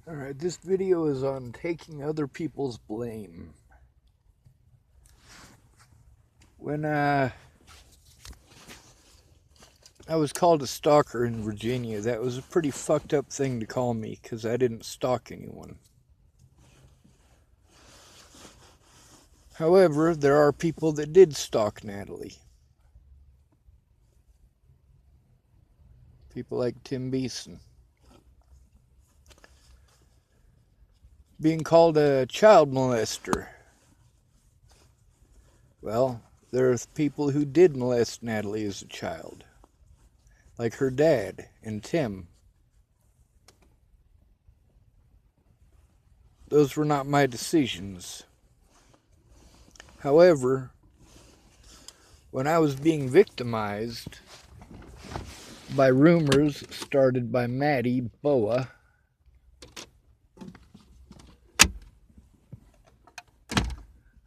Alright, this video is on taking other people's blame. When I was called a stalker in Virginia, that was a pretty fucked up thing to call me because I didn't stalk anyone. However, there are people that did stalk Natalie. People like Tim Beeson. Being called a child molester. Well, there are people who did molest Natalie as a child. Like her dad and Tim. Those were not my decisions. However, when I was being victimized by rumors started by Maddie Boa,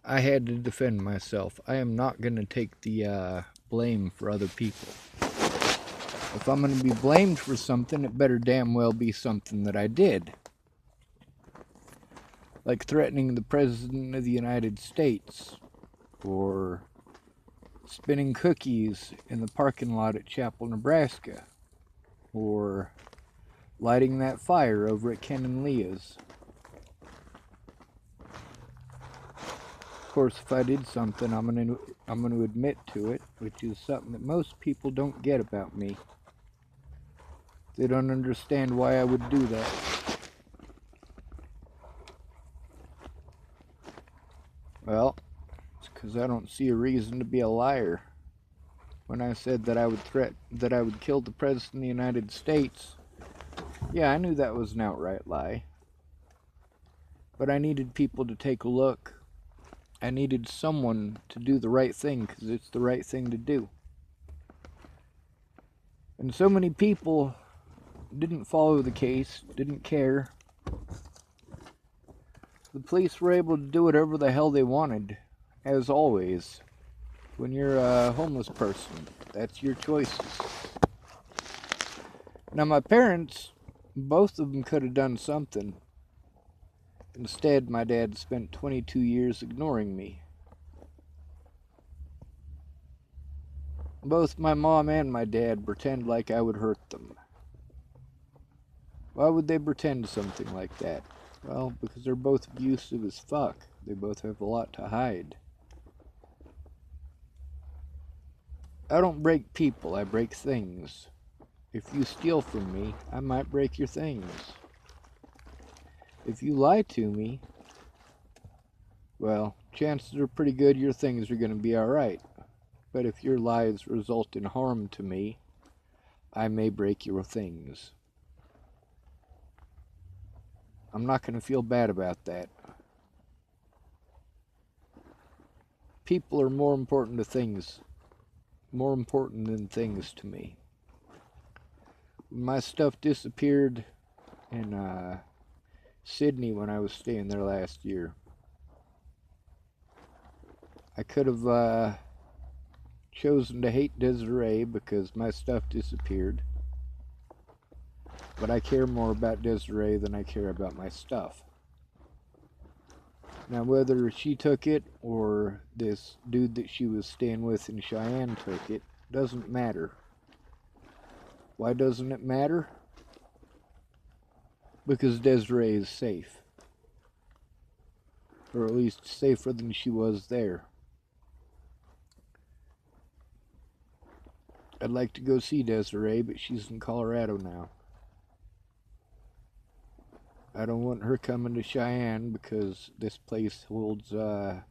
I had to defend myself. I am not going to take the blame for other people. If I'm going to be blamed for something, it better damn well be something that I did. Like threatening the President of the United States, or spinning cookies in the parking lot at Chapel, Nebraska, or lighting that fire over at Ken and Leah's. Of course, if I did something, I'm gonna admit to it, which is something that most people don't get about me. They don't understand why I would do that. Well, it's because I don't see a reason to be a liar. When I said that I would kill the President of the United States, yeah, I knew that was an outright lie. But I needed people to take a look. I needed someone to do the right thing because it's the right thing to do. And so many people didn't follow the case, didn't care. The police were able to do whatever the hell they wanted, as always. When you're a homeless person, that's your choices. Now my parents, both of them could have done something. Instead, my dad spent 22 years ignoring me. Both my mom and my dad pretend like I would hurt them. Why would they pretend something like that? Well, because they're both abusive as fuck. They both have a lot to hide. I don't break people, I break things. If you steal from me, I might break your things. If you lie to me, well, chances are pretty good your things are going to be alright. But if your lies result in harm to me, I may break your things. I'm not going to feel bad about that. People are more important to things. More important than things to me. When my stuff disappeared in Sydney when I was staying there last year, I could have chosen to hate Desiree because my stuff disappeared. But I care more about Desiree than I care about my stuff. Now, whether she took it or this dude that she was staying with in Cheyenne took it, doesn't matter. Why doesn't it matter? Because Desiree is safe. Or at least safer than she was there. I'd like to go see Desiree, but she's in Colorado now. I don't want her coming to Cheyenne because this place holds some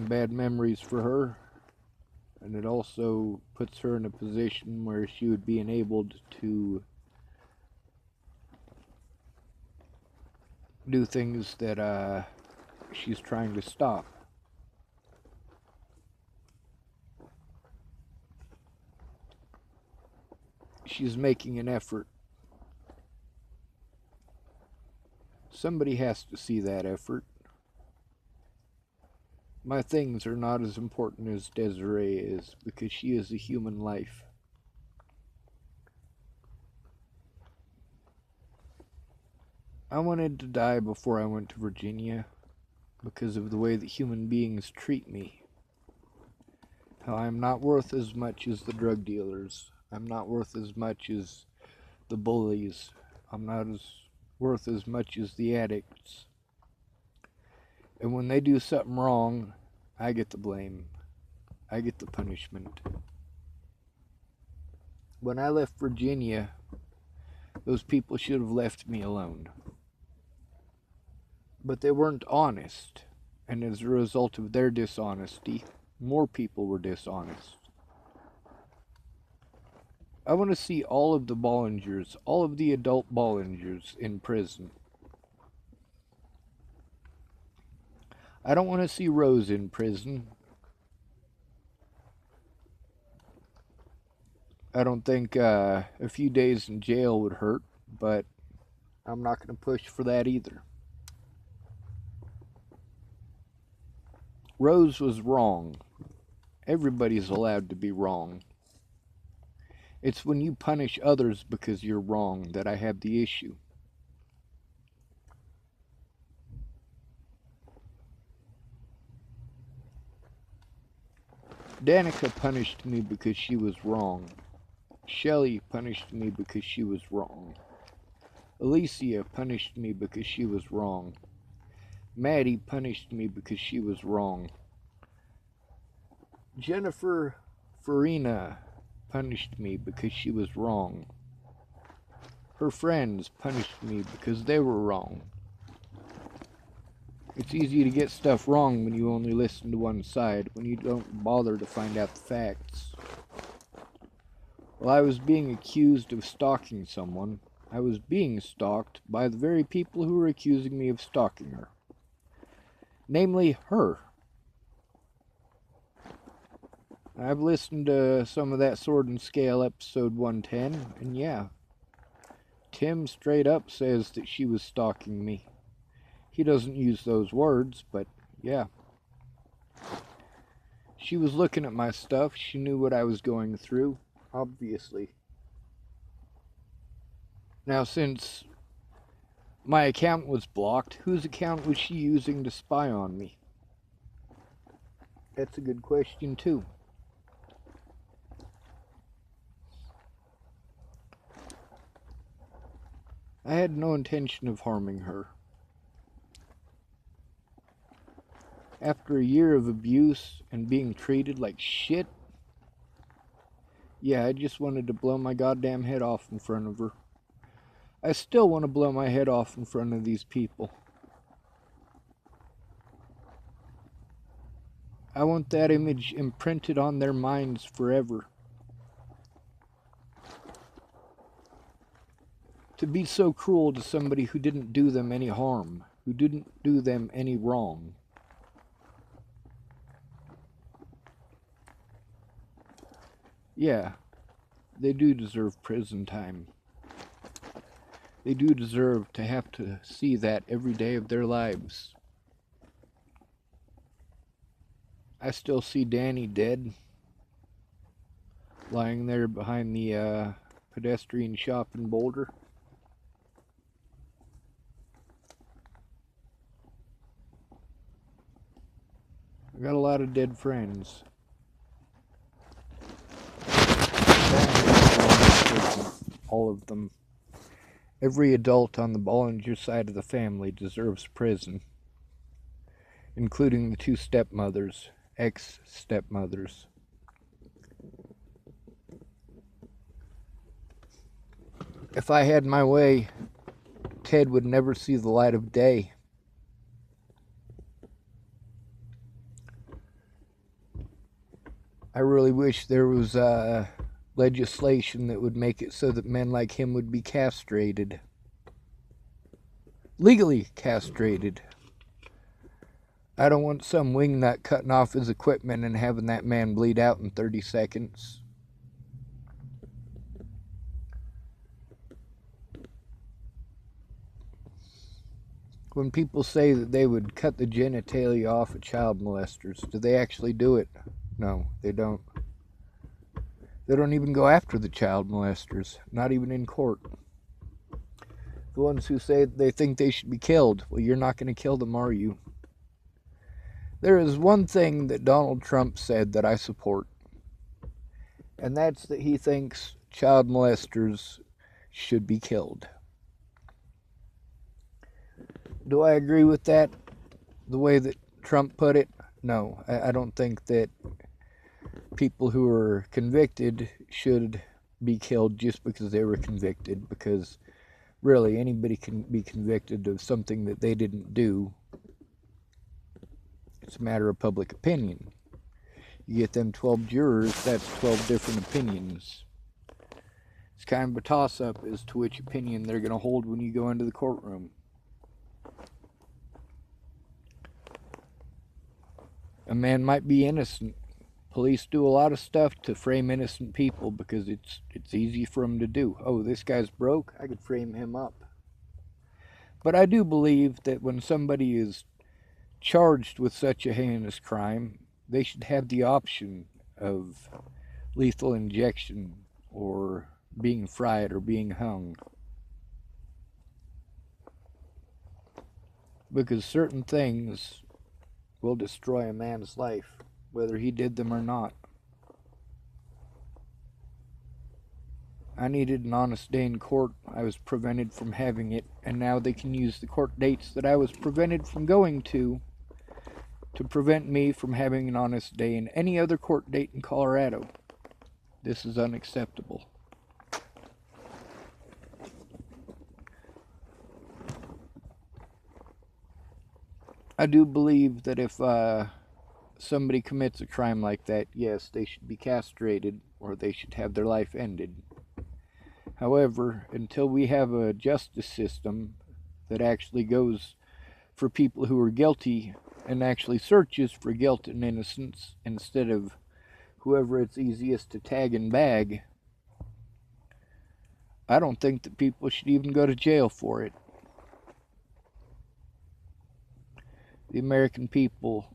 bad memories for her. And it also puts her in a position where she would be enabled to do things that she's trying to stop. She's making an effort. Somebody has to see that effort. My things are not as important as Desiree is because she is a human life. I wanted to die before I went to Virginia because of the way that human beings treat me. How I'm not worth as much as the drug dealers. I'm not worth as much as the bullies. I'm not as worth as much as the addicts. And when they do something wrong, I get the blame. I get the punishment. When I left Virginia, those people should have left me alone. But they weren't honest, and as a result of their dishonesty, more people were dishonest. I want to see all of the Bollingers, all of the adult Bollingers in prison. I don't want to see Rose in prison. I don't think a few days in jail would hurt, but I'm not going to push for that either. Rose was wrong. Everybody's allowed to be wrong. It's when you punish others because you're wrong that I have the issue. Danica punished me because she was wrong. Shelley punished me because she was wrong. Alicia punished me because she was wrong. Maddie punished me because she was wrong. Jennifer Farina punished me because she was wrong. Her friends punished me because they were wrong. It's easy to get stuff wrong when you only listen to one side, when you don't bother to find out the facts. While I was being accused of stalking someone, I was being stalked by the very people who were accusing me of stalking her. Namely, her. I've listened to some of that Sword and Scale episode 110, and yeah, Tim straight up says that she was stalking me. He doesn't use those words, but yeah. She was looking at my stuff. She knew what I was going through, obviously. Now, since my account was blocked, whose account was she using to spy on me? That's a good question, too. I had no intention of harming her. After a year of abuse and being treated like shit, yeah, I just wanted to blow my goddamn head off in front of her. I still want to blow my head off in front of these people. I want that image imprinted on their minds forever. To be so cruel to somebody who didn't do them any harm, who didn't do them any wrong. Yeah, they do deserve prison time. They do deserve to have to see that every day of their lives. I still see Danny dead, lying there behind the pedestrian shop in Boulder. I got a lot of dead friends. All of them. Every adult on the Bollinger side of the family deserves prison, including the two stepmothers, ex-stepmothers. If I had my way, Ted would never see the light of day. I really wish there was legislation that would make it so that men like him would be castrated. Legally castrated. I don't want some wingnut cutting off his equipment and having that man bleed out in 30 seconds. When people say that they would cut the genitalia off of child molesters, do they actually do it? No, they don't. They don't even go after the child molesters, not even in court. The ones who say they think they should be killed. Well, you're not going to kill them, are you? There is one thing that Donald Trump said that I support, and that's that he thinks child molesters should be killed. Do I agree with that, the way that Trump put it? No, I don't think that people who are convicted should be killed just because they were convicted, because really anybody can be convicted of something that they didn't do. It's a matter of public opinion. You get them 12 jurors, that's 12 different opinions. It's kind of a toss-up as to which opinion they're going to hold when you go into the courtroom. A man might be innocent. Police do a lot of stuff to frame innocent people because it's easy for them to do. Oh, this guy's broke, I could frame him up. But I do believe that when somebody is charged with such a heinous crime, they should have the option of lethal injection or being fried or being hung. Because certain things will destroy a man's life, whether he did them or not. I needed an honest day in court. I was prevented from having it, and now they can use the court dates that I was prevented from going to prevent me from having an honest day in any other court date in Colorado. This is unacceptable. I do believe that if somebody commits a crime like that, yes, they should be castrated or they should have their life ended. However, until we have a justice system that actually goes for people who are guilty and actually searches for guilt and innocence instead of whoever it's easiest to tag and bag, I don't think that people should even go to jail for it. The American people,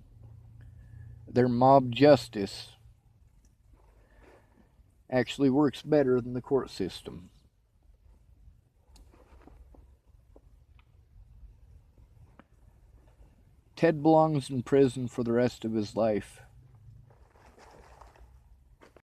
their mob justice actually works better than the court system. Ted belongs in prison for the rest of his life.